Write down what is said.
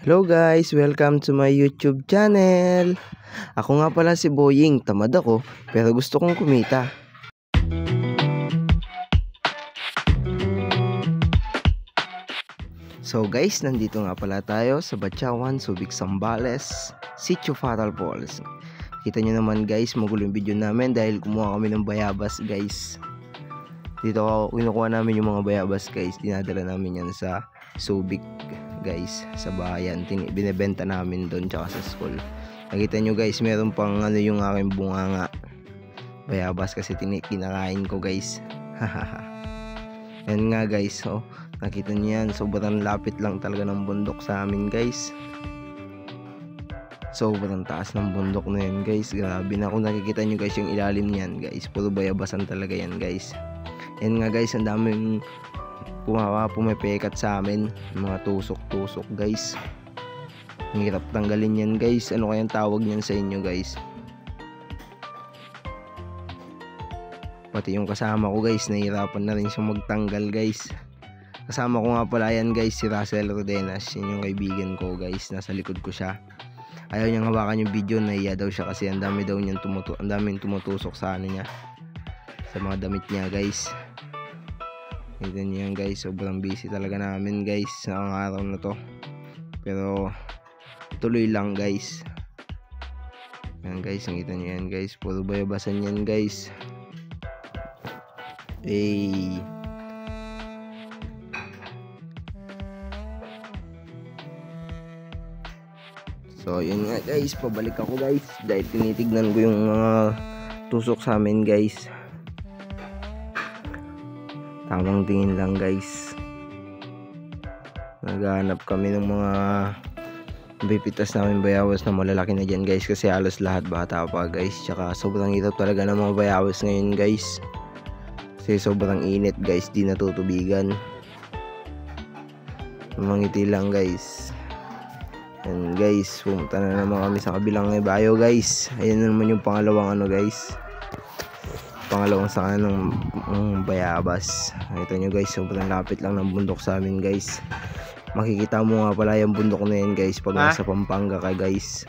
Hello guys, welcome to my YouTube channel. Ako nga pala si Boying, tamad ako pero gusto kong kumita. So guys, nandito nga pala tayo sa Batyawan, Subic, Zambales, Sitio Fatal Falls. Kita nyo naman guys, magulo yung video namin dahil kumuha kami ng bayabas guys. Dito kinukuha namin yung mga bayabas guys, dinadala namin yan sa Subic guys, sa bayan. Binebenta namin doon tsaka sa school. Nakita nyo guys, meron pang yung aking bunganga bayabas kasi kinakain ko guys. Yan nga guys, so nakita nyo yan, sobrang lapit lang talaga ng bundok sa amin guys. Sobrang taas ng bundok na yan guys, grabe na. Kung nakikita nyo guys yung ilalim niyan guys, puro bayabasan talaga yan guys. Yan nga guys, ang daming pumapekat sa amin, mga tusok-tusok guys. Hirap tanggalin yan guys. Ano kayang tawag niyan sa inyo guys? Pati yung kasama ko guys, nahihirapan na rin siyang magtanggal guys. Kasama ko nga pala yan guys, si Russell Rodenas. Yan yung kaibigan ko guys, nasa likod ko siya. Ayaw niyang hawakan yung video, nahiya daw siya kasi ang dami daw niyang tumutusok sa ano niya, sa mga damit niya guys. Kita niyo yan guys, sobrang busy talaga namin guys sa araw na to, pero tuloy lang guys. Yan guys, nakita niyo yan guys, puro bayabasan yan guys. Hey, so yun nga guys, pabalik ako guys dahil tinitignan ko yung mga tusok sa amin guys. Tamang tingin lang guys. Naghahanap kami ng mga bipitas namin bayawas na malalaki na dyan guys, kasi halos lahat bata pa guys. Tsaka sobrang hirap talaga ng mga bayawas ngayon guys, kasi sobrang init guys, di natutubigan. Mangiti lang guys. And guys, pumunta na naman kami sa kabilang bayo guys. Ayan na naman yung pangalawang guys, pangalawang saka ng bayabas. Nakita nyo guys, sobrang lapit lang ng bundok sa amin guys. Makikita mo nga pala yung bundok na yan guys pag nasa Pampanga ka guys.